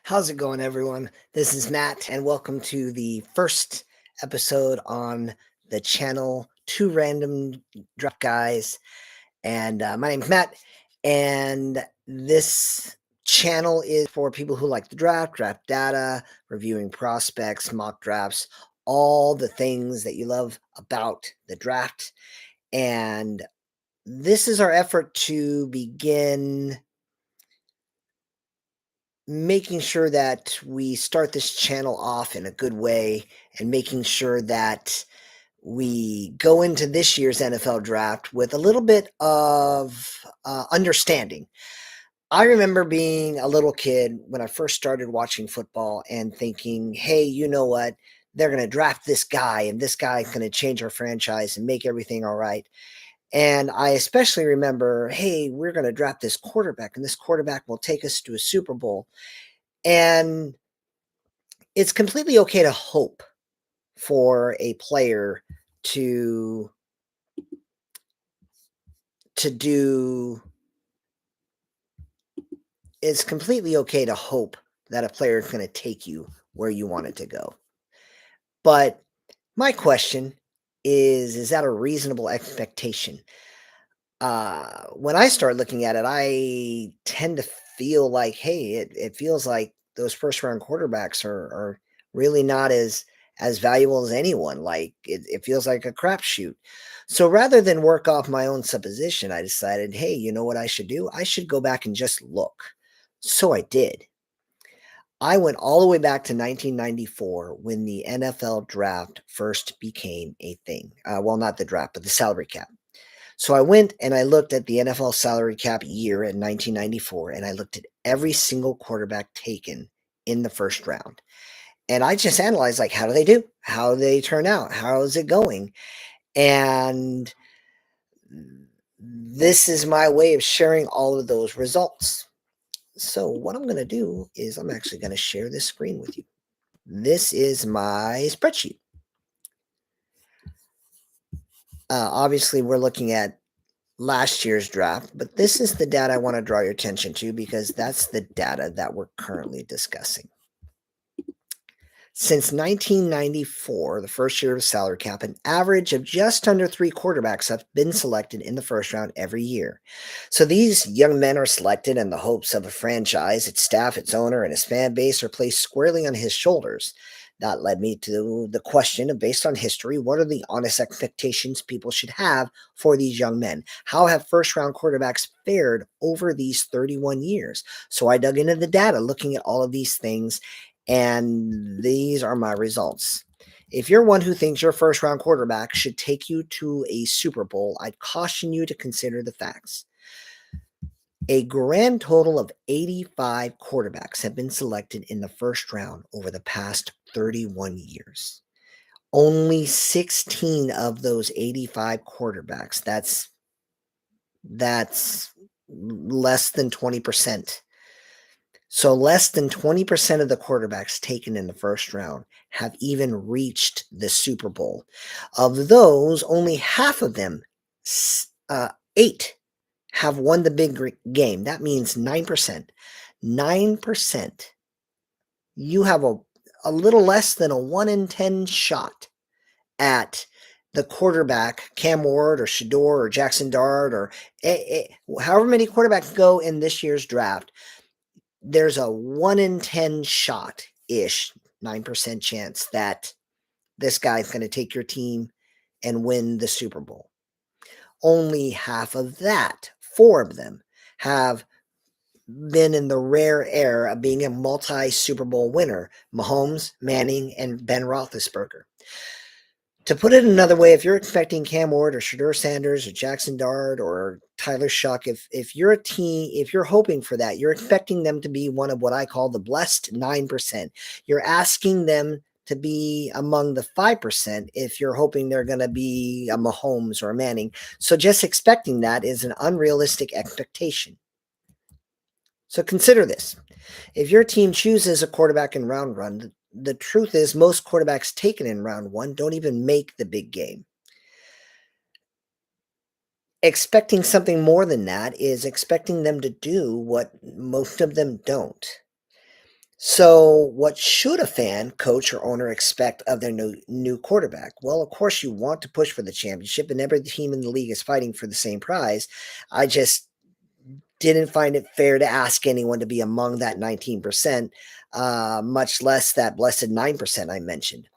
How's it going, everyone? This is Matt, and welcome to the first episode on the channel, Two Random Draft Guys. And my name's Matt, and this channel is for people who like the draft data, reviewing prospects, mock drafts, all the things that you love about the draft. And this is our effort to begin making sure that we start this channel off in a good way and making sure that we go into this year's NFL draft with a little bit of understanding. I remember being a little kid when I first started watching football and thinking, hey, you know what? They're going to draft this guy, and this guy's going to change our franchise and make everything all right. And I especially remember, hey, we're going to draft this quarterback, and this quarterback will take us to a Super Bowl. And it's completely okay to hope for a player to do. It's completely okay to hope that a player is going to take you where you want it to go. But my question is that a reasonable expectation? When I start looking at it, I tend to feel like, hey, it feels like those first round quarterbacks are really not as valuable as anyone. Like it feels like a crapshoot. So rather than work off my own supposition, I decided, hey, you know what I should do? I should go back and just look. So I did. I went all the way back to 1994 when the NFL draft first became a thing. Well, not the draft, but the salary cap. So I went and I looked at the NFL salary cap year in 1994, and I looked at every single quarterback taken in the first round. And I just analyzed, like, how do they do? How do they turn out? How is it going? And this is my way of sharing all of those results. So what I'm going to do is I'm actually going to share this screen with you. This is my spreadsheet. Obviously, we're looking at last year's draft, but this is the data I want to draw your attention to because that's the data that we're currently discussing. Since 1994, the first year of salary cap, an average of just under 3 quarterbacks have been selected in the first round every year. So these young men are selected in the hopes of a franchise, its staff, its owner, and its fan base are placed squarely on his shoulders. That led me to the question of, based on history, what are the honest expectations people should have for these young men? How have first round quarterbacks fared over these 31 years? So I dug into the data looking at all of these things, and these are my results. If you're one who thinks your first round quarterback should take you to a Super Bowl, I'd caution you to consider the facts. A grand total of 85 quarterbacks have been selected in the first round over the past 31 years. Only 16 of those 85 quarterbacks, that's less than 20%. So less than 20% of the quarterbacks taken in the first round have even reached the Super Bowl. Of those, only half of them, 8, have won the big game. That means 9%. 9%. You have a little less than a 1 in 10 shot at the quarterback, Cam Ward or Shador or Jackson Dart or however many quarterbacks go in this year's draft. There's a 1 in 10 shot-ish, 9% chance that this guy's going to take your team and win the Super Bowl. Only half of that, 4 of them, have been in the rare air of being a multi-Super Bowl winner: Mahomes, Manning, and Ben Roethlisberger. To put it another way, if you're expecting Cam Ward or Shedeur Sanders or Jackson Dart or Tyler Shuck, if you're a team, if you're hoping for that, you're expecting them to be one of what I call the blessed 9%. You're asking them to be among the 5% if you're hoping they're going to be a Mahomes or a Manning. So just expecting that is an unrealistic expectation. So consider this. If your team chooses a quarterback in round one, the truth is most quarterbacks taken in round one don't even make the big game. Expecting something more than that is expecting them to do what most of them don't. So, what should a fan, coach, or owner expect of their new quarterback? Well, of course, you want to push for the championship, and every team in the league is fighting for the same prize. I just didn't find it fair to ask anyone to be among that 19%, much less that blessed 9% I mentioned.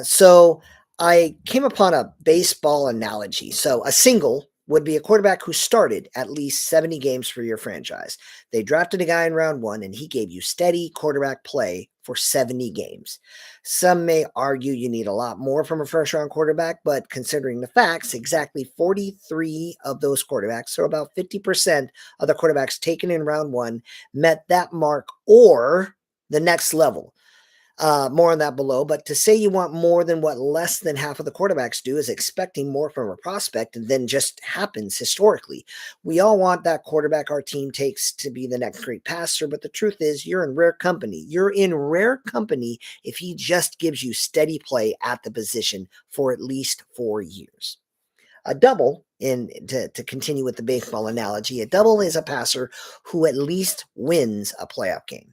So I came upon a baseball analogy. So a single would be a quarterback who started at least 70 games for your franchise. They drafted a guy in round one and he gave you steady quarterback play for 70 games. Some may argue you need a lot more from a first round quarterback, but considering the facts, exactly 43 of those quarterbacks, so about 50% of the quarterbacks taken in round one, met that mark or the next level. More on that below. But to say you want more than what less than half of the quarterbacks do is expecting more from a prospect than just happens historically. We all want that quarterback our team takes to be the next great passer, but the truth is you're in rare company. You're in rare company if he just gives you steady play at the position for at least 4 years. A double, to continue with the baseball analogy, a double is a passer who at least wins a playoff game.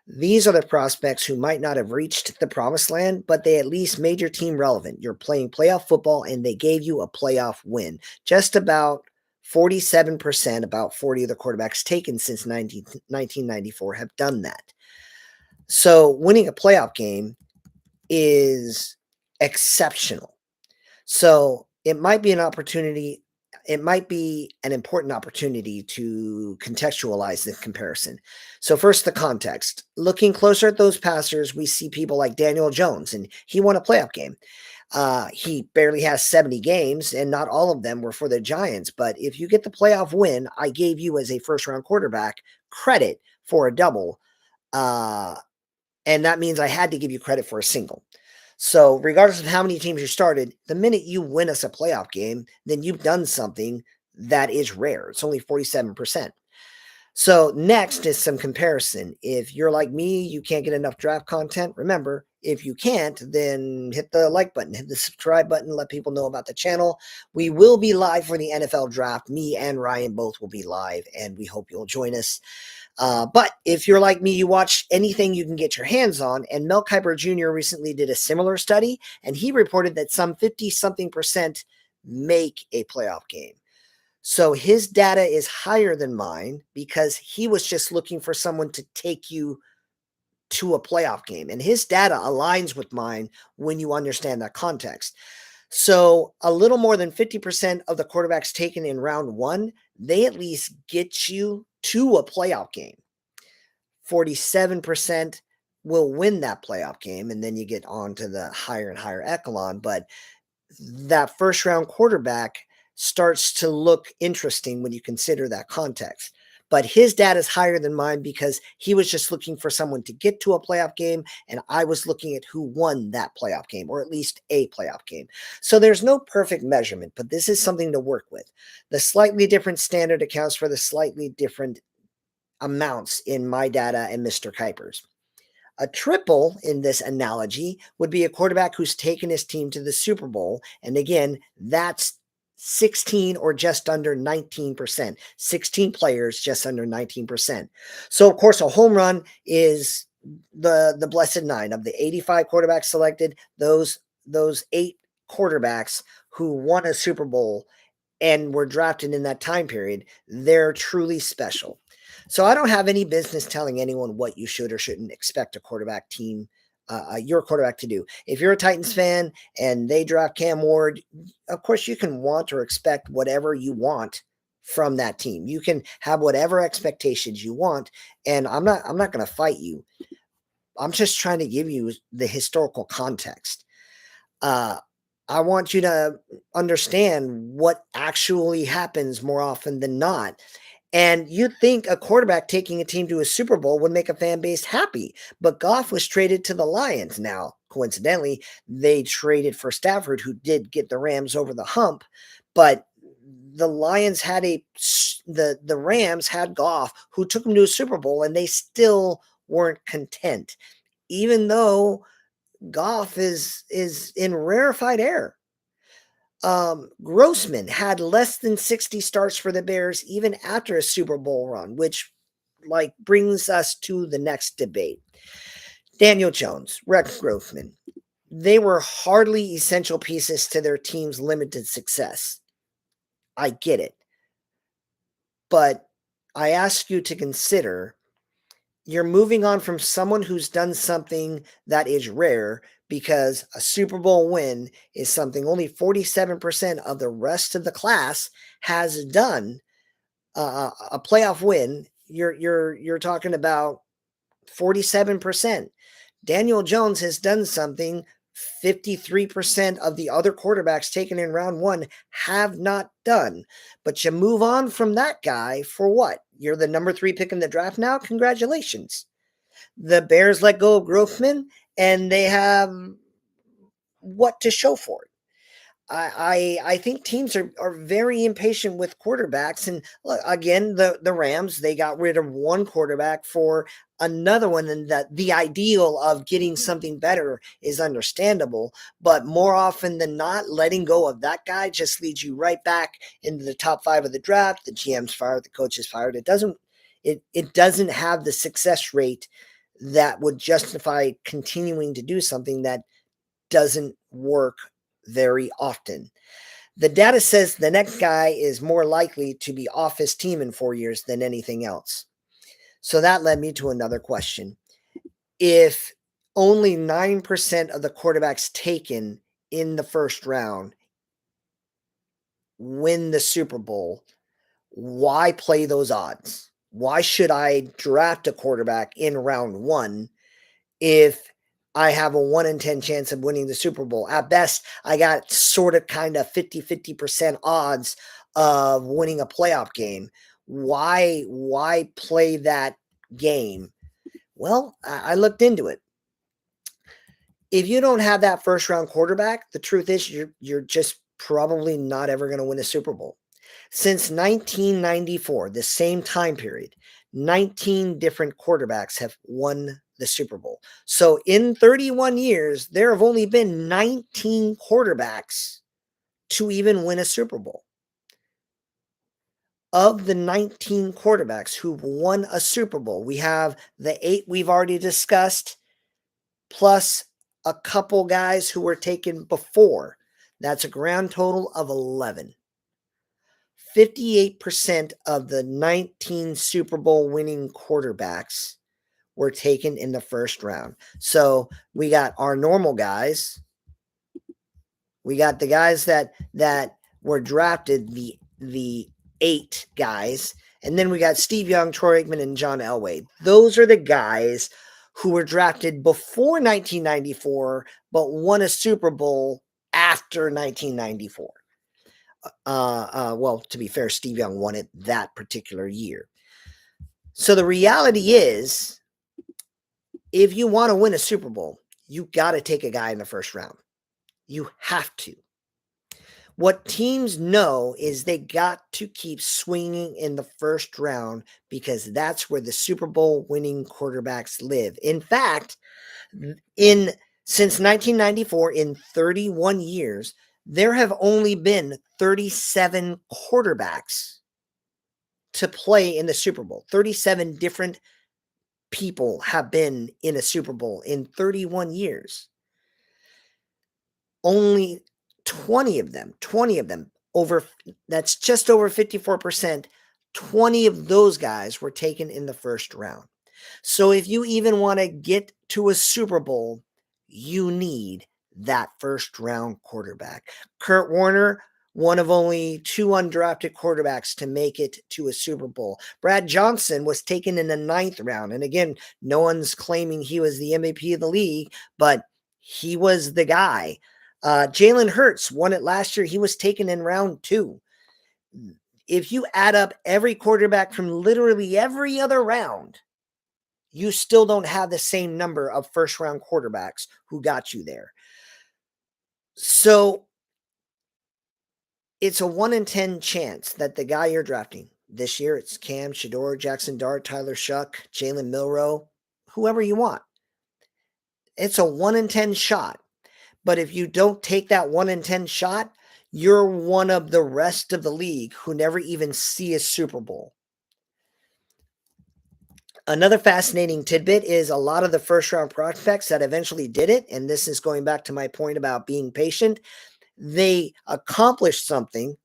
These are the prospects who might not have reached the promised land, but they at least made your team relevant. You're playing playoff football and they gave you a playoff win. Just about 47%, about 40 of the quarterbacks taken since 1994 have done that. So winning a playoff game is exceptional. So it might be an opportunity. It might be an important opportunity to contextualize the comparison. So, first, the context. Looking closer at those passers, we see people like Daniel Jones, and he won a playoff game. He barely has 70 games, and not all of them were for the Giants. But if you get the playoff win, I gave you as a first round quarterback credit for a double. Uh, and that means I had to give you credit for a single. So, regardless of how many teams you started, the minute you win us a playoff game, then you've done something that is rare. It's only 47%. So, next is some comparison. If you're like me, you can't get enough draft content. Remember, if you can't, then hit the like button, hit the subscribe button, let people know about the channel. We will be live for the NFL draft. Me and Ryan both will be live, and we hope you'll join us. But if you're like me, you watch anything you can get your hands on. And Mel Kiper Jr. recently did a similar study, and he reported that some 50 something percent make a playoff game. So his data is higher than mine because he was just looking for someone to take you to a playoff game. And his data aligns with mine when you understand that context. So a little more than 50% of the quarterbacks taken in round one, they at least get you to a playoff game. 47% will win that playoff game, and then you get on to the higher and higher echelon. But that first round quarterback starts to look interesting when you consider that context. But his data is higher than mine because he was just looking for someone to get to a playoff game, and I was looking at who won that playoff game, or at least a playoff game. So there's no perfect measurement, but this is something to work with. The slightly different standard accounts for the slightly different amounts in my data and Mr. Kuiper's. A triple in this analogy would be a quarterback who's taken his team to the Super Bowl. And again, that's 16 or just under 19%. 16 players, just under 19%. So, of course, a home run is the blessed nine. Of the 85 quarterbacks selected, those eight quarterbacks who won a Super Bowl and were drafted in that time period, they're truly special. So I don't have any business telling anyone what you should or shouldn't expect a quarterback team, your quarterback to do. If you're a Titans fan and they draft Cam Ward, of course you can want or expect whatever you want from that team. You can have whatever expectations you want, and I'm not going to fight you. I'm just trying to give you the historical context. Uh, I want you to understand what actually happens more often than not. And you'd think a quarterback taking a team to a Super Bowl would make a fan base happy. But Goff was traded to the Lions. Now, coincidentally, they traded for Stafford, who did get the Rams over the hump. But the Lions had the Rams had Goff, who took them to a Super Bowl, and they still weren't content, even though Goff is in rarefied air. Grossman had less than 60 starts for the Bears even after a Super Bowl run, which like brings us to the next debate. Daniel Jones, Rex Grossman, they were hardly essential pieces to their team's limited success. I get it. But I ask you to consider you're moving on from someone who's done something that is rare, because a Super Bowl win is something only 47% of the rest of the class has done. A playoff win, you're talking about 47%. Daniel Jones has done something 53% of the other quarterbacks taken in round one have not done. But you move on from that guy for what? You're the number 3 pick in the draft now? Congratulations. The Bears let go of Grossman, and they have what to show for it. I think teams are very impatient with quarterbacks. And look, again, the Rams, they got rid of one quarterback for another one, and that the ideal of getting something better is understandable. But more often than not, letting go of that guy just leads you right back into the top 5 of the draft. The GM's fired, the coach is fired. It doesn't have the success rate that would justify continuing to do something that doesn't work very often. The data says the next guy is more likely to be off his team in 4 years than anything else. So that led me to another question. If only 9% of the quarterbacks taken in the first round win the Super Bowl, why play those odds? Why should I draft a quarterback in round 1 if I have a 1 in 10 chance of winning the Super Bowl? At best, I got sort of kind of 50% odds of winning a playoff game. Why play that game? Well, I looked into it. If you don't have that first round quarterback, the truth is you're just probably not ever going to win a Super Bowl. Since 1994, the same time period, 19 different quarterbacks have won the Super Bowl. So in 31 years, there have only been 19 quarterbacks to even win a Super Bowl. Of the 19 quarterbacks who've won a Super Bowl, we have the 8 we've already discussed, plus a couple guys who were taken before. That's a grand total of 11. 58% of the 19 Super Bowl winning quarterbacks were taken in the first round. So we got our normal guys. We got the guys that were drafted, the 8 guys. And then we got Steve Young, Troy Aikman, and John Elway. Those are the guys who were drafted before 1994, but won a Super Bowl after 1994. Well, to be fair, Steve Young won it that particular year. So the reality is, if you want to win a Super Bowl, you got to take a guy in the first round. You have to. What teams know is they got to keep swinging in the first round, because that's where the Super Bowl winning quarterbacks live. In fact, since 1994, in 31 years, there have only been 37 quarterbacks to play in the Super Bowl. 37 different people have been in a Super Bowl in 31 years. Only 20 of them, that's just over 54%. 20 of those guys were taken in the first round. So if you even want to get to a Super Bowl, you need that first round quarterback. Kurt Warner, one of only 2 undrafted quarterbacks to make it to a Super Bowl. Brad Johnson was taken in the 9th round. And again, no one's claiming he was the MVP of the league, but he was the guy. Jalen Hurts won it last year. He was taken in round 2. If you add up every quarterback from literally every other round, you still don't have the same number of first round quarterbacks who got you there. So it's a 1 in 10 chance that the guy you're drafting this year, it's Cam, Shador, Jackson Dart, Tyler Shuck, Jalen Milroe, whoever you want. It's a 1 in 10 shot. But if you don't take that 1 in 10 shot, you're one of the rest of the league who never even see a Super Bowl. Another fascinating tidbit is a lot of the first round prospects that eventually did it, and this is going back to my point about being patient, they accomplish something,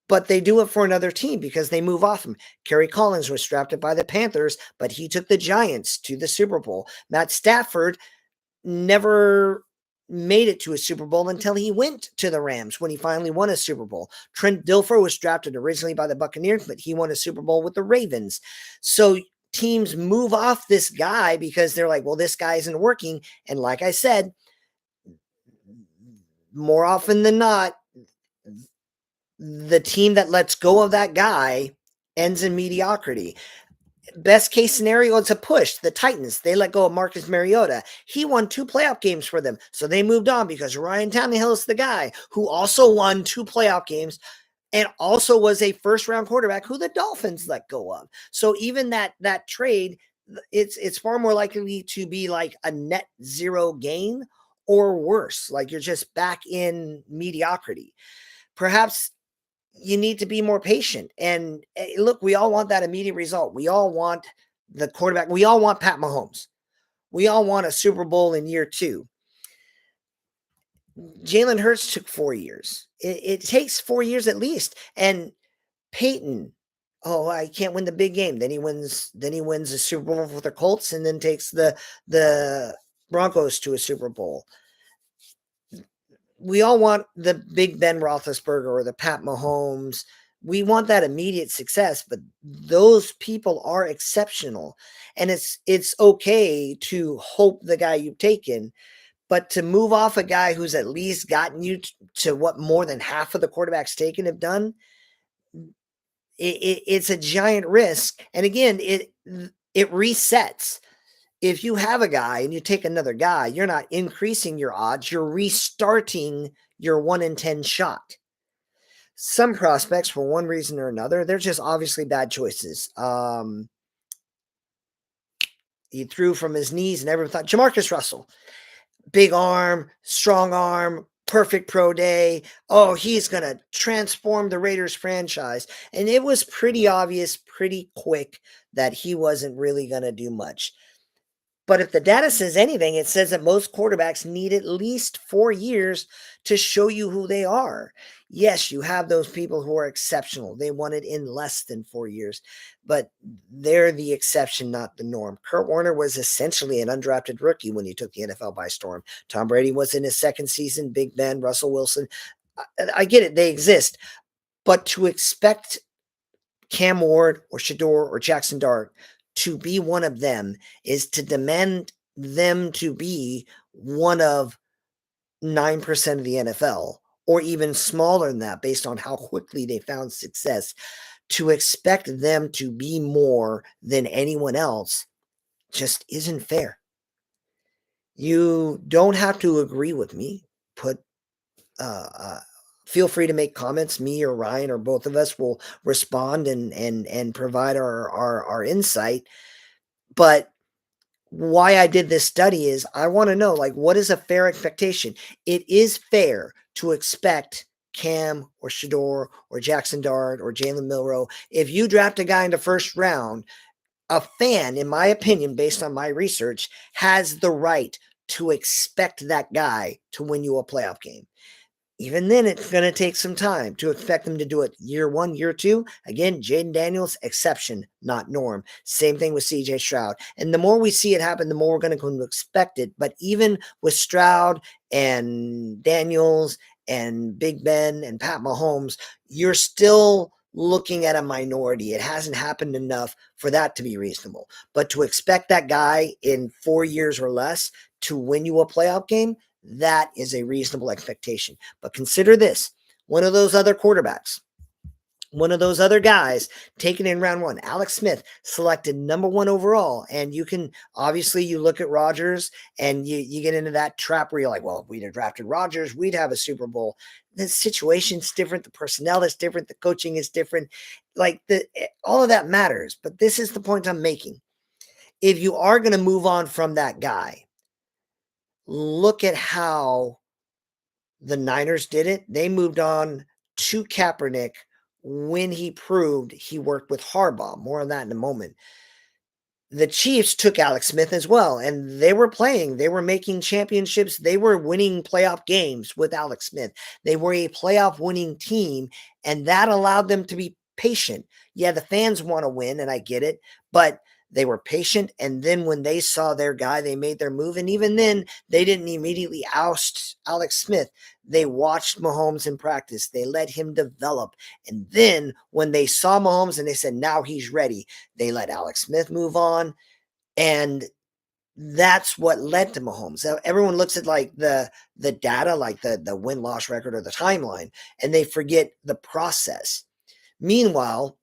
but they do it for another team because they move off him. Kerry Collins was drafted by the Panthers, but he took the Giants to the Super Bowl. Matt Stafford never made it to a Super Bowl until he went to the Rams when he finally won a Super Bowl. Trent Dilfer was drafted originally by the Buccaneers, but he won a Super Bowl with the Ravens. So teams move off this guy because they're like, well, this guy isn't working. And like I said, more often than not, the team that lets go of that guy ends in mediocrity. Best case scenario, it's a push. The Titans, they let go of Marcus Mariota. He won 2 playoff games for them. So they moved on because Ryan Tannehill is the guy who also won 2 playoff games and also was a first round quarterback who the Dolphins let go of. So even that trade, it's far more likely to be like a net zero gain or worse. Like you're just back in mediocrity. Perhaps you need to be more patient. And look, we all want that immediate result. We all want the quarterback. We all want Pat Mahomes. We all want a Super Bowl in year 2. Jalen Hurts took 4 years. It takes 4 years at least. And Peyton, oh, I can't win the big game. Then he wins a Super Bowl with the Colts and then takes the Broncos to a Super Bowl. We all want the big Ben Roethlisberger or the Pat Mahomes. We want that immediate success, but those people are exceptional. And it's okay to hope the guy you've taken, but to move off a guy who's at least gotten you to what more than half of the quarterbacks taken have done, it's a giant risk. And again, it resets. If you have a guy and you take another guy, you're not increasing your odds, you're restarting your 1 in 10 shot. Some prospects, for one reason or another, they're just obviously bad choices. He threw from his knees and everyone thought Jamarcus Russell, big arm, strong arm, perfect pro day. Oh, he's going to transform the Raiders franchise. And it was pretty obvious, pretty quick that he wasn't really going to do much. But if the data says anything, it says that most quarterbacks need at least 4 years to show you who they are. Yes, you have those people who are exceptional. They won it in less than 4 years, but they're the exception, not the norm. Kurt Warner was essentially an undrafted rookie when he took the NFL by storm. Tom Brady was in his second season. Big Ben, Russell Wilson. I get it. They exist. But to expect Cam Ward or Shador or Jackson Dart to be one of them is to demand them to be one of 9% of the NFL, or even smaller than that based on how quickly they found success. To expect them to be more than anyone else just isn't fair. You don't have to agree with me. Feel free to make comments. Me or Ryan or both of us will respond and provide our insight. But why I did this study is I want to know, like, what is a fair expectation? It is fair to expect Cam or Shador or Jackson Dart or Jalen Milroe. If you draft a guy in the first round, a fan, in my opinion, based on my research, has the right to expect that guy to win you a playoff game. Even then, it's going to take some time to expect them to do it year 1, year 2. Again, Jaden Daniels, exception, not norm. Same thing with CJ Stroud. And the more we see it happen, the more we're going to expect it. But even with Stroud and Daniels and Big Ben and Pat Mahomes, you're still looking at a minority. It hasn't happened enough for that to be reasonable. But to expect that guy in 4 years or less to win you a playoff game, that is a reasonable expectation. But consider this, one of those other quarterbacks, one of those other guys taken in round 1, Alex Smith, selected number 1 overall. And you can, obviously, you look at Rodgers and you get into that trap where you're like, well, if we'd have drafted Rodgers, we'd have a Super Bowl. The situation's different. The personnel is different. The coaching is different. Like all of that matters. But this is the point I'm making. If you are going to move on from that guy, look at how the Niners did it. They moved on to Kaepernick when he proved he worked with Harbaugh. More on that in a moment. The Chiefs took Alex Smith as well, and they were playing. They were making championships. They were winning playoff games with Alex Smith. They were a playoff winning team, and that allowed them to be patient. Yeah, the fans want to win, and I get it, but they were patient. And then when they saw their guy, they made their move. And even then, they didn't immediately oust Alex Smith. They watched Mahomes in practice. They let him develop. And then when they saw Mahomes and they said, now he's ready, they let Alex Smith move on, and that's what led to Mahomes. So everyone looks at like the data, like the win loss record or the timeline, and they forget the process. Meanwhile,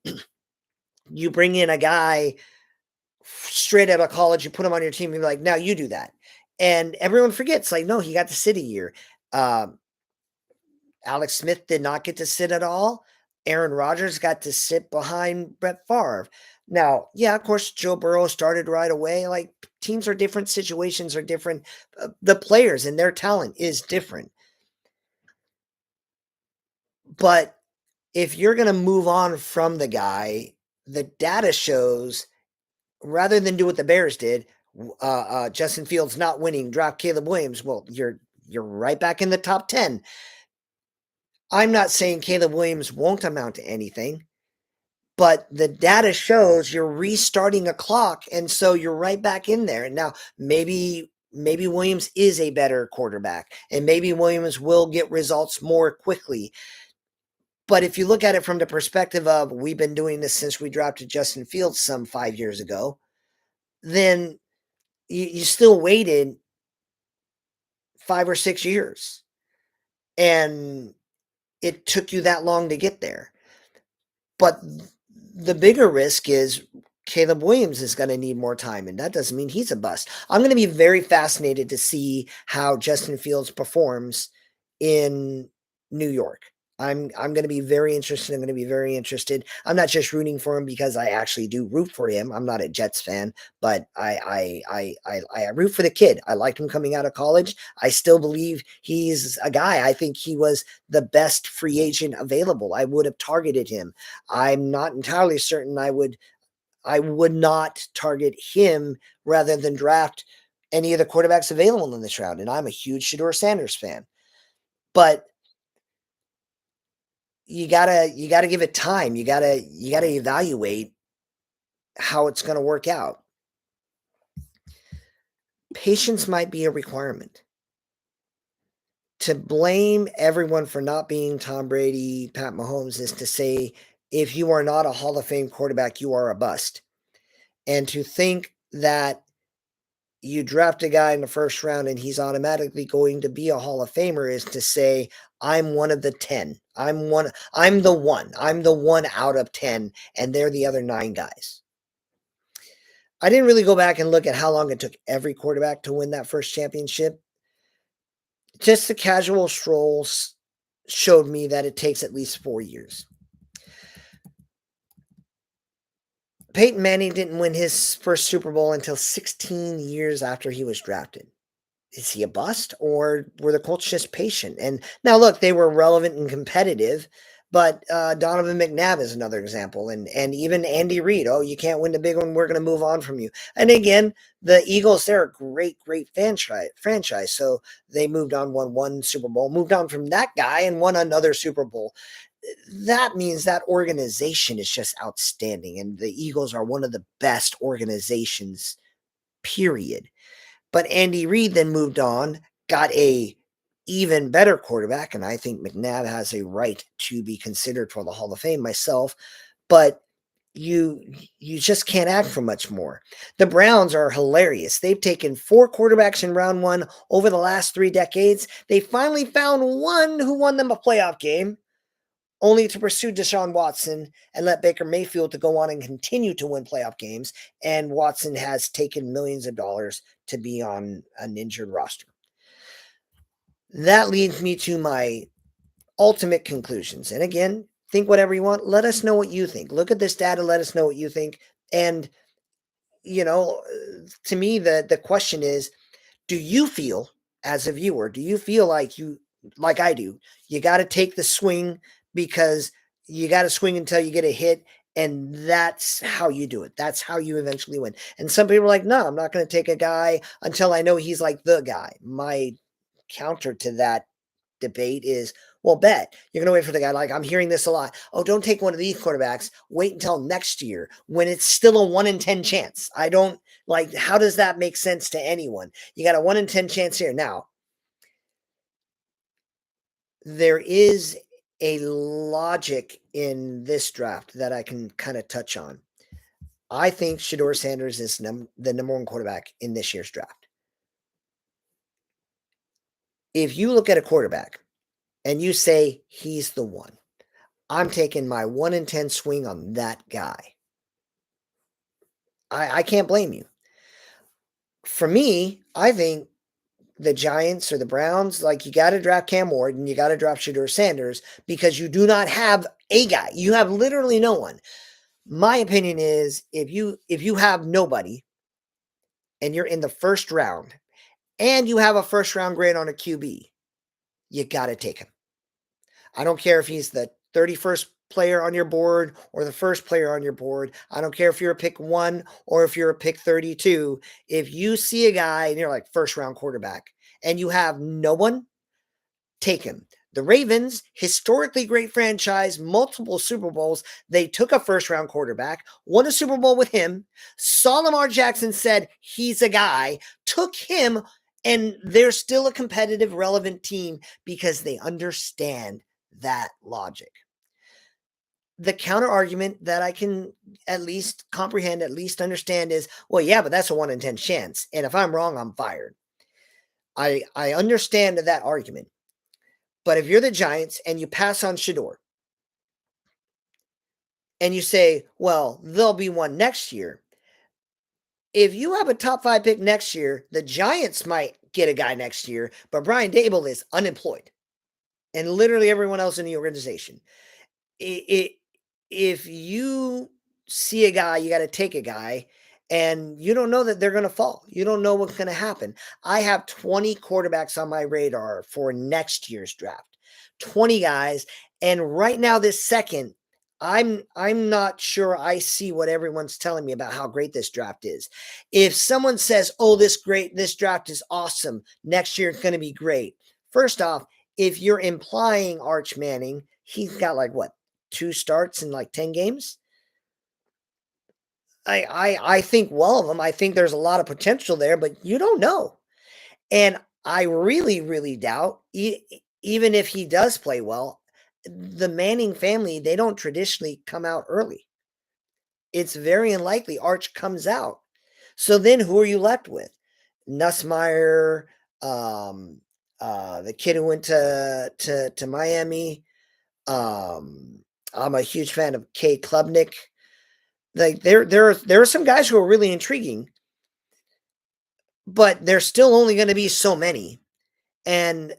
you bring in a guy straight out of college, you put him on your team, and you're like, now you do that, and everyone forgets. Like, no, he got to sit a year. Um, Alex Smith did not get to sit at all. Aaron Rodgers got to sit behind Brett Favre. Now, yeah, of course, Joe Burrow started right away. Like, teams are different, situations are different. The players and their talent is different. But if you're going to move on from the guy, the data shows rather than do what the Bears did, Justin Fields not winning, draft Caleb Williams. Well, you're right back in the top 10. I'm not saying Caleb Williams won't amount to anything, but the data shows you're restarting a clock, and so you're right back in there. And now maybe Williams is a better quarterback, and maybe Williams will get results more quickly. But if you look at it from the perspective of we've been doing this since we drafted Justin Fields some 5 years ago, then you still waited 5 or 6 years, and it took you that long to get there. But the bigger risk is Caleb Williams is going to need more time, and that doesn't mean he's a bust. I'm going to be very fascinated to see how Justin Fields performs in New York. I'm going to be very interested. I'm going to be very interested. I'm not just rooting for him because I actually do root for him. I'm not a Jets fan, but I root for the kid. I liked him coming out of college. I still believe he's a guy. I think he was the best free agent available. I would have targeted him. I'm not entirely certain I would not target him rather than draft any of the quarterbacks available in this round. And I'm a huge Shedeur Sanders fan. But you gotta give it time. You gotta evaluate how it's gonna work out. Patience might be a requirement. To blame everyone for not being Tom Brady, Pat Mahomes is to say if you are not a Hall of Fame quarterback, you are a bust. And to think that you draft a guy in the first round and he's automatically going to be a Hall of Famer is to say, I'm one of the 10. I'm the one. I'm the one out of 10, and they're the other 9 guys. I didn't really go back and look at how long it took every quarterback to win that first championship. Just the casual strolls showed me that it takes at least 4 years. Peyton Manning didn't win his first Super Bowl until 16 years after he was drafted. Is he a bust, or were the Colts just patient? And now look, they were relevant and competitive, but Donovan McNabb is another example, and even Andy Reid. Oh, you can't win the big one. We're going to move on from you. And again, the Eagles, they're a great franchise. So they moved on, won one Super Bowl, moved on from that guy, and won another Super Bowl. That means that organization is just outstanding, and the Eagles are one of the best organizations. Period. But Andy Reid then moved on, got a even better quarterback, and I think McNabb has a right to be considered for the Hall of Fame myself, but you just can't ask for much more. The Browns are hilarious. They've taken 4 quarterbacks in round 1 over the last 3 decades. They finally found one who won them a playoff game, only to pursue Deshaun Watson and let Baker Mayfield to go on and continue to win playoff games. And Watson has taken millions of dollars to be on an injured roster. That leads me to my ultimate conclusions. And again, think whatever you want. Let us know what you think. Look at this data. Let us know what you think. And, to me, the question is, do you feel, as a viewer, do you feel like I do, you got to take the swing because you got to swing until you get a hit, And that's how you do it. That's how you eventually win. And some people are like, no, I'm not going to take a guy until I know he's like the guy. My counter to that debate is, well, bet you're going to wait for the guy. Like I'm hearing this a lot. Oh, don't take one of these quarterbacks. Wait until next year when it's still a 1 in 10 chance. I don't like, how does that make sense to anyone? You got a 1 in 10 chance here. Now, there is a logic in this draft that I can kind of touch on. I think Shedeur Sanders is the number one quarterback in this year's draft. If you look at a quarterback and you say he's the one, I'm taking my 1 in 10 swing on that guy. I can't blame you. For me, I think the Giants or the Browns, like you got to draft Cam Ward and you got to draft Shedeur Sanders because you do not have a guy. You have literally no one. My opinion is if you have nobody and you're in the first round and you have a first round grade on a QB, you got to take him. I don't care if he's the 31st player on your board or the first player on your board. I don't care if you're a pick 1 or if you're a pick 32. If you see a guy and you're like first round quarterback and you have no one, take him. The Ravens, historically great franchise, multiple Super Bowls. They took a first round quarterback, won a Super Bowl with him. Saw Lamar Jackson, said he's a guy, took him, and they're still a competitive, relevant team because they understand that logic. The counter argument that I can at least comprehend, at least understand is, well, yeah, but that's a 1 in 10 chance. And if I'm wrong, I'm fired. I understand that argument. But if you're the Giants and you pass on Shedeur and you say, well, there'll be one next year. If you have a top 5 pick next year, the Giants might get a guy next year, but Brian Dable is unemployed. And literally everyone else in the organization. If you see a guy, you got to take a guy, and you don't know that they're going to fall. You don't know what's going to happen. I have 20 quarterbacks on my radar for next year's draft. 20 guys, and right now this second, I'm not sure I see what everyone's telling me about how great this draft is. If someone says, "Oh, this draft is awesome. Next year it's going to be great." First off, if you're implying Arch Manning, he's got like what, 2 starts in like 10 games? I think well of him. I think there's a lot of potential there, but you don't know. And I really, really doubt, even if he does play well, the Manning family, they don't traditionally come out early. It's very unlikely Arch comes out. So then who are you left with? Nussmeier, the kid who went to Miami. I'm a huge fan of K. Klubnik. Like there are some guys who are really intriguing, but there's still only going to be so many. And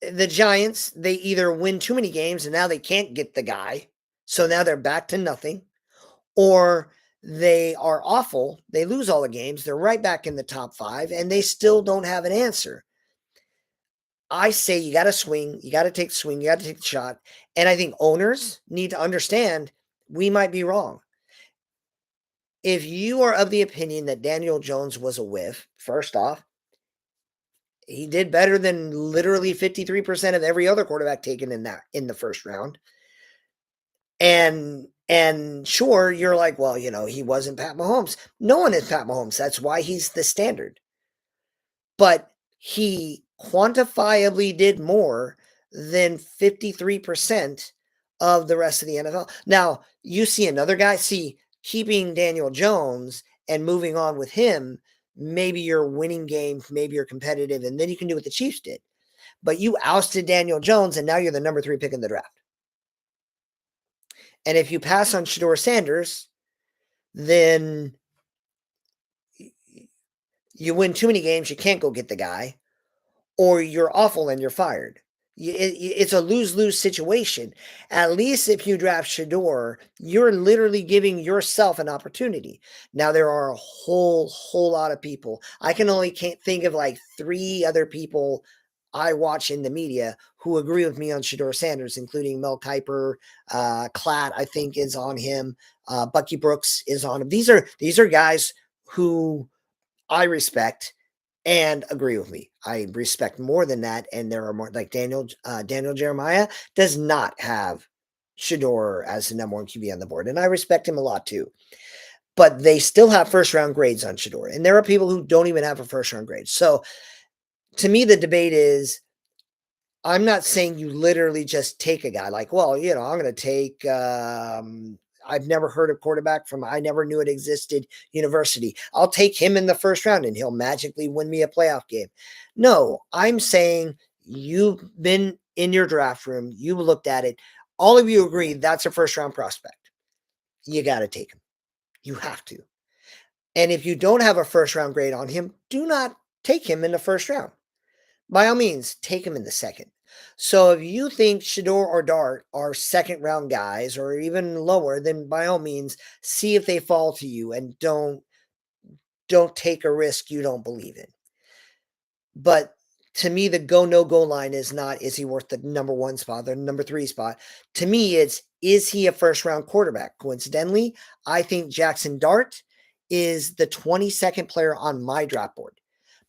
the Giants, they either win too many games and now they can't get the guy, so now they're back to nothing, or they are awful. They lose all the games. They're right back in the top 5 and they still don't have an answer. I say you got to swing. You got to take the swing. You got to take the shot. And I think owners need to understand we might be wrong. If you are of the opinion that Daniel Jones was a whiff, first off, he did better than literally 53% of every other quarterback taken in the first round. And sure, you're like, well, he wasn't Pat Mahomes. No one is Pat Mahomes. That's why he's the standard. But he quantifiably did more than 53% of the rest of the NFL. Now, you see another guy, keeping Daniel Jones and moving on with him, maybe you're winning games, maybe you're competitive, and then you can do what the Chiefs did. But you ousted Daniel Jones, and now you're the number 3 pick in the draft. And if you pass on Shedeur Sanders, then you win too many games, you can't go get the guy, or you're awful and you're fired. It's a lose-lose situation. At least if you draft Shedeur, you're literally giving yourself an opportunity. Now, there are a whole lot of people. I can only think of like 3 other people I watch in the media who agree with me on Shador Sanders, including Mel Kiper, Klatt, I think is on him. Bucky Brooks is on him. These are guys who I respect and agree with me. I respect more than that, and there are more like Daniel Jeremiah does not have Shador as the number one QB on the board, and I respect him a lot too. But they still have first round grades on Shador, and there are people who don't even have a first round grade. So to me, the debate is I'm not saying you literally just take a guy like, well, I'm going to take, I've never heard of quarterback from, I never knew it existed university. I'll take him in the first round and he'll magically win me a playoff game. No, I'm saying you've been in your draft room, you looked at it. All of you agree that's a first round prospect. You got to take him. You have to. And if you don't have a first round grade on him, do not take him in the first round. By all means, take him in the second. So if you think Shador or Dart are second round guys or even lower, then by all means, see if they fall to you and don't take a risk you don't believe in. But to me, the go no go line is not is he worth the number one spot, the number 3 spot. To me, it's is he a first round quarterback? Coincidentally, I think Jackson Dart is the 22nd player on my draft board,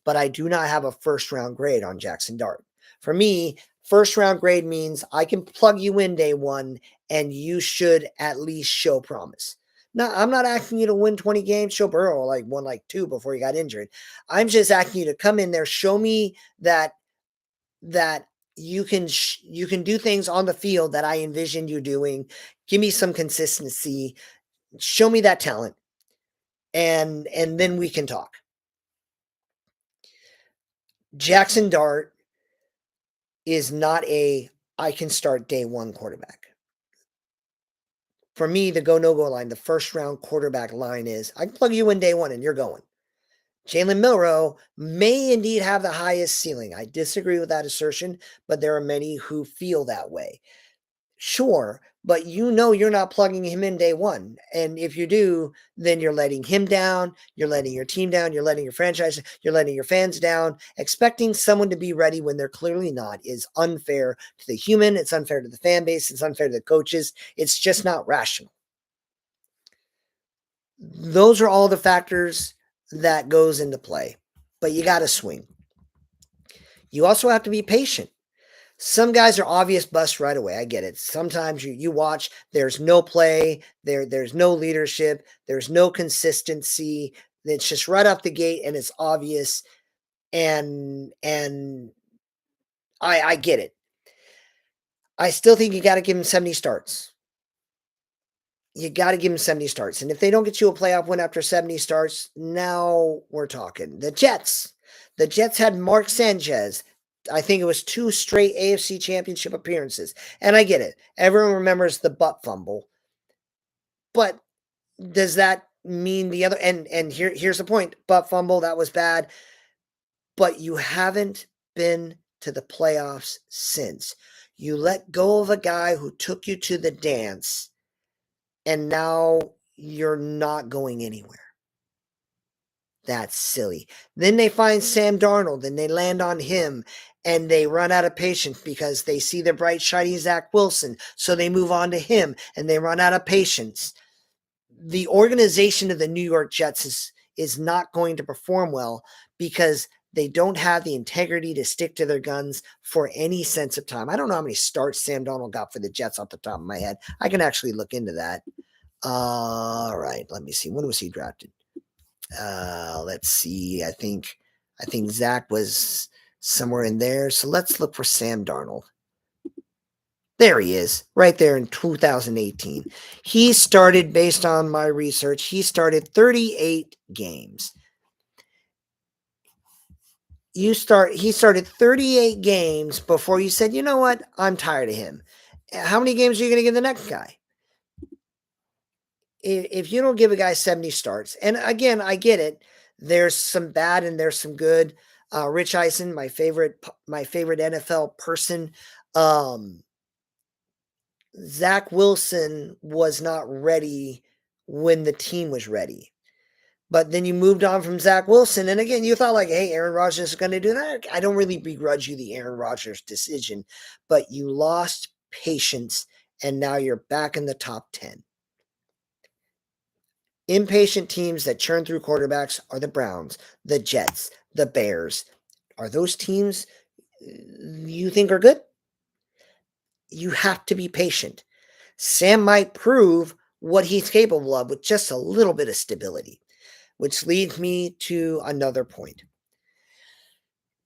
but I do not have a first round grade on Jackson Dart. For me, first round grade means I can plug you in day one and you should at least show promise. Now, I'm not asking you to win 20 games. Joe Burrow won 2 before he got injured. I'm just asking you to come in there, show me that you can do things on the field that I envisioned you doing. Give me some consistency. Show me that talent, and then we can talk. Jackson Dart is not I can start day one quarterback. For me, the go no go line, the first round quarterback line is I can plug you in day one and you're going. Jalen Milroe may indeed have the highest ceiling. I disagree with that assertion, but there are many who feel that way. Sure, but you're not plugging him in day one. And if you do, then you're letting him down, you're letting your team down, you're letting your franchise, you're letting your fans down. Expecting someone to be ready when they're clearly not is unfair to the human, it's unfair to the fan base, it's unfair to the coaches. It's just not rational. Those are all the factors that goes into play, but you got to swing. You also have to be patient. Some guys are obvious busts right away. I get it. Sometimes you watch, there's no play, there's no leadership, there's no consistency. It's just right off the gate and it's obvious. And I get it. I still think you got to give him 70 starts. You got to give him 70 starts. And if they don't get you a playoff win after 70 starts, now we're talking. The Jets had Mark Sanchez. I think it was 2 straight AFC championship appearances. And I get it. Everyone remembers the butt fumble. But does that mean the other and here's the point. Butt fumble, that was bad. But you haven't been to the playoffs since. You let go of a guy who took you to the dance, and now you're not going anywhere. That's silly. Then they find Sam Darnold and they land on him and they run out of patience because they see the bright, shiny Zach Wilson. So they move on to him and they run out of patience. The organization of the New York Jets is not going to perform well because they don't have the integrity to stick to their guns for any sense of time. I don't know how many starts Sam Darnold got for the Jets off the top of my head. I can actually look into that. All right, let me see. When was he drafted? Let's see. I think Zach was somewhere in there. So let's look for Sam Darnold. There he is, right there in 2018. He started, based on my research, he started 38 games. He started 38 games before you said, you know what? I'm tired of him. How many games are you going to give the next guy? If you don't give a guy 70 starts, and again, I get it. There's some bad and there's some good. Rich Eisen, my favorite NFL person. Zach Wilson was not ready when the team was ready. But then you moved on from Zach Wilson. And again, you thought like, hey, Aaron Rodgers is going to do that. I don't really begrudge you the Aaron Rodgers decision, but you lost patience and now you're back in the top 10. Impatient teams that churn through quarterbacks are the Browns, the Jets, the Bears. Are those teams you think are good? You have to be patient. Sam might prove what he's capable of with just a little bit of stability, which leads me to another point.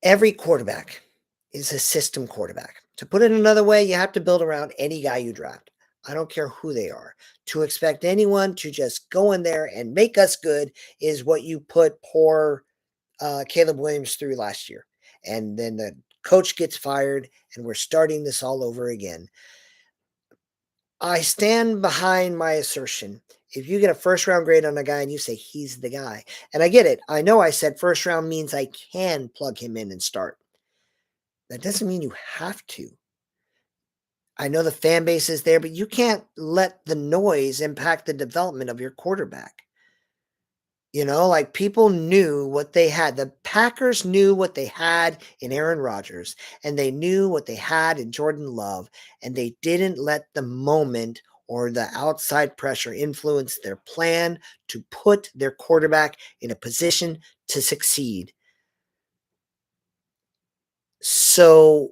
Every quarterback is a system quarterback. To put it another way, you have to build around any guy you draft. I don't care who they are. To expect anyone to just go in there and make us good is what you put poor Caleb Williams through last year. And then the coach gets fired, and we're starting this all over again. I stand behind my assertion. If you get a first round grade on a guy and you say he's the guy, and I get it, I know I said first round means I can plug him in and start. That doesn't mean you have to. I know the fan base is there, but you can't let the noise impact the development of your quarterback. Like people knew what they had. The Packers knew what they had in Aaron Rodgers, and they knew what they had in Jordan Love, and they didn't let the moment or the outside pressure influence their plan to put their quarterback in a position to succeed. So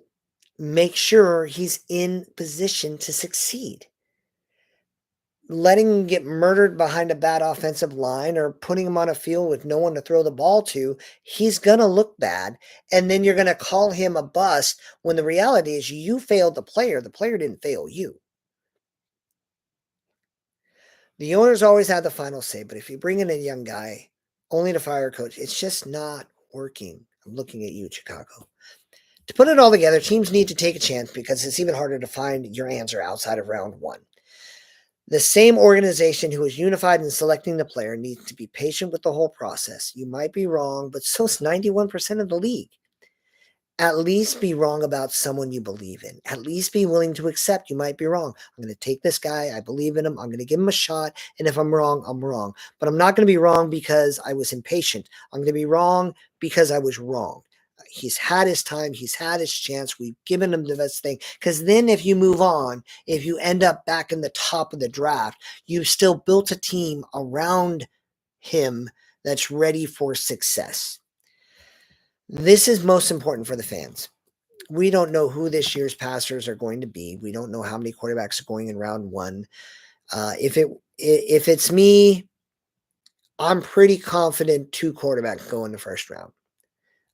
make sure he's in position to succeed. Letting him get murdered behind a bad offensive line or putting him on a field with no one to throw the ball to, he's going to look bad. And then you're going to call him a bust when the reality is you failed the player. The player didn't fail you. The owners always have the final say, but if you bring in a young guy only to fire a coach, it's just not working. I'm looking at you, Chicago. To put it all together, teams need to take a chance because it's even harder to find your answer outside of round one. The same organization who is unified in selecting the player needs to be patient with the whole process. You might be wrong, but so is 91% of the league. At least be wrong about someone you believe in. At least be willing to accept you might be wrong. I'm going to take this guy. I believe in him. I'm going to give him a shot. And if I'm wrong, I'm wrong. But I'm not going to be wrong because I was impatient. I'm going to be wrong because I was wrong. He's had his time. He's had his chance. We've given him the best thing. Because then if you move on, if you end up back in the top of the draft, you've still built a team around him that's ready for success. This is most important for the fans. We don't know who this year's passers are going to be. We don't know how many quarterbacks are going in round one. If it's me, I'm pretty confident 2 quarterbacks go in the first round.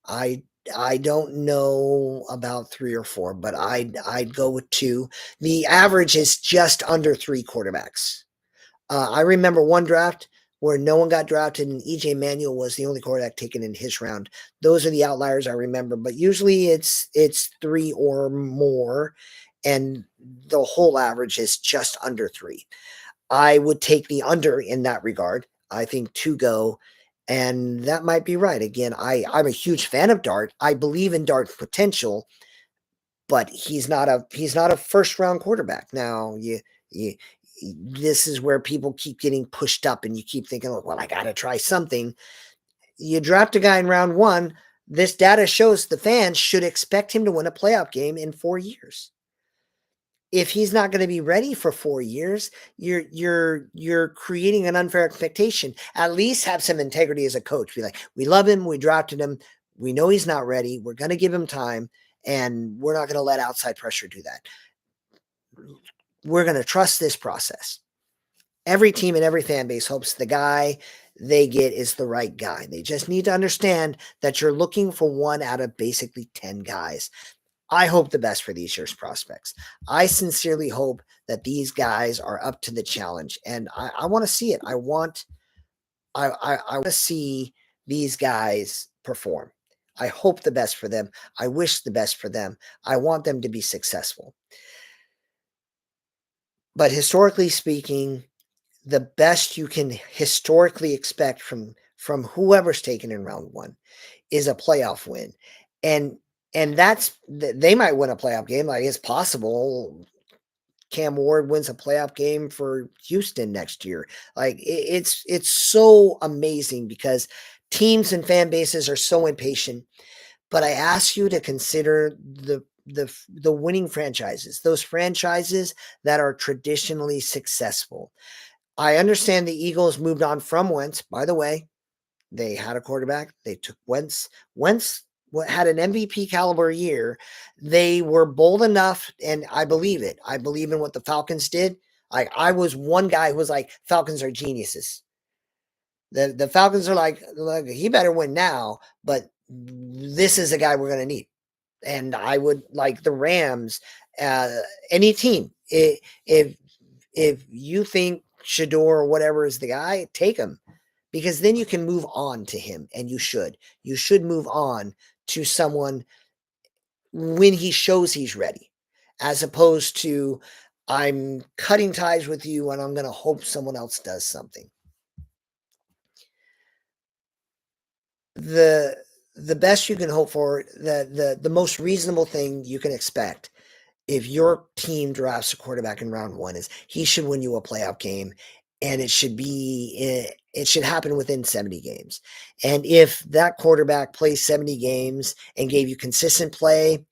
I don't know about 3 or 4, but I'd go with 2. The average is just under 3 quarterbacks. I remember one draft where no one got drafted and EJ Manuel was the only quarterback taken in his round. Those are the outliers I remember, but usually it's 3 or more, and the whole average is just under 3. I would take the under in that regard. I think 2 go, and that might be right. Again, I'm a huge fan of Dart. I believe in Dart's potential, but he's not a first round quarterback. Now, you this is where people keep getting pushed up and you keep thinking, well, I got to try something. You draft a guy in round 1. This data shows the fans should expect him to win a playoff game in 4 years. If he's not going to be ready for 4 years, you're creating an unfair expectation. At least have some integrity as a coach. Be like, we love him, we drafted him, we know he's not ready, we're going to give him time, and we're not going to let outside pressure do that. We're going to trust this process. Every team and every fan base hopes the guy they get is the right guy. They just need to understand that you're looking for one out of basically 10 guys. I hope the best for these year's prospects. I sincerely hope that these guys are up to the challenge, and I want to see it. I want to see these guys perform. I hope the best for them. I wish the best for them. I want them to be successful. But historically speaking, the best you can historically expect from whoever's taken in round 1 is a playoff win. And that's they might win a playoff game. Like, it's possible. Cam Ward wins a playoff game for Houston next year. Like it's so amazing because teams and fan bases are so impatient. But I ask you to consider the winning franchises, those franchises that are traditionally successful. I understand the Eagles moved on from Wentz. By the way, they had a quarterback. They took Wentz. Wentz had an MVP caliber year. They were bold enough, and I believe it. I believe in what the Falcons did. I was one guy who was like, Falcons are geniuses. The Falcons are like, look, he better win now, but this is a guy we're going to need. And I would like the Rams, uh, any team. If you think Shador or whatever is the guy, take him because then you can move on to him, and you should. You should move on to someone when he shows he's ready, as opposed to I'm cutting ties with you and I'm going to hope someone else does something. The the best you can hope for, the most reasonable thing you can expect if your team drafts a quarterback in round one is he should win you a playoff game, and it should happen within 70 games. And if that quarterback plays 70 games and gave you consistent play,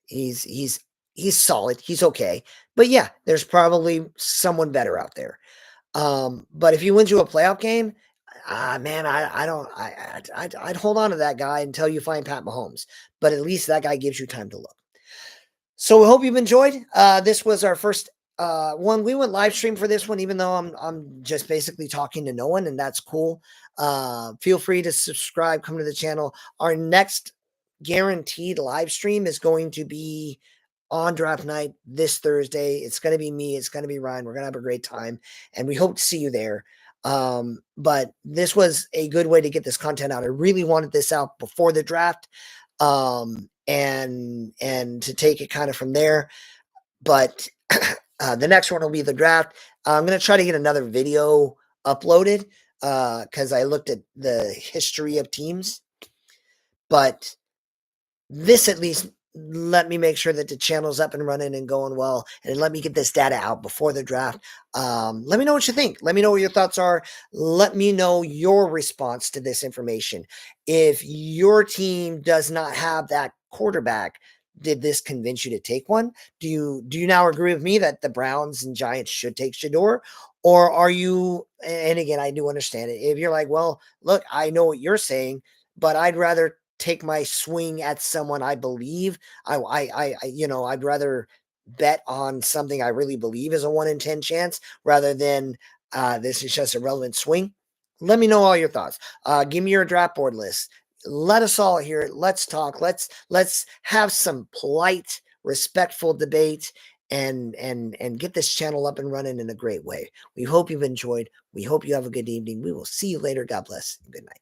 he's he's he's solid. He's okay. But yeah, there's probably someone better out there. But if he wins you a playoff game, man, I don't, I'd hold on to that guy until you find Pat Mahomes. But at least that guy gives you time to look. So we hope you've enjoyed. This was our first one. We went live stream for this one, even though I'm just basically talking to no one, and that's cool. Feel free to subscribe, come to the channel. Our next guaranteed live stream is going to be on draft night this Thursday. It's going to be me. It's going to be Ryan. We're going to have a great time, and we hope to see you there. But this was a good way to get this content out. I really wanted this out before the draft, and to take it kind of from there. But the next one will be the draft. I'm going to try to get another video uploaded because I looked at the history of teams. But this at least let me make sure that the channel's up and running and going well, and let me get this data out before the draft. Let me know what you think. Let me know what your thoughts are. Let me know your response to this information. If your team does not have that quarterback, did this convince you to take one? Do you now agree with me that the Browns and Giants should take Shador? Or are you, and again, I do understand it. If you're like, well, look, I know what you're saying, but I'd rather take my swing at someone I believe. I'd rather bet on something I really believe is a 1 in 10 chance rather than this is just a relevant swing. Let me know all your thoughts. Give me your draft board list. Let us all hear it. Let's talk. Let's have some polite, respectful debate and get this channel up and running in a great way. We hope you've enjoyed. We hope you have a good evening. We will see you later. God bless. Good night.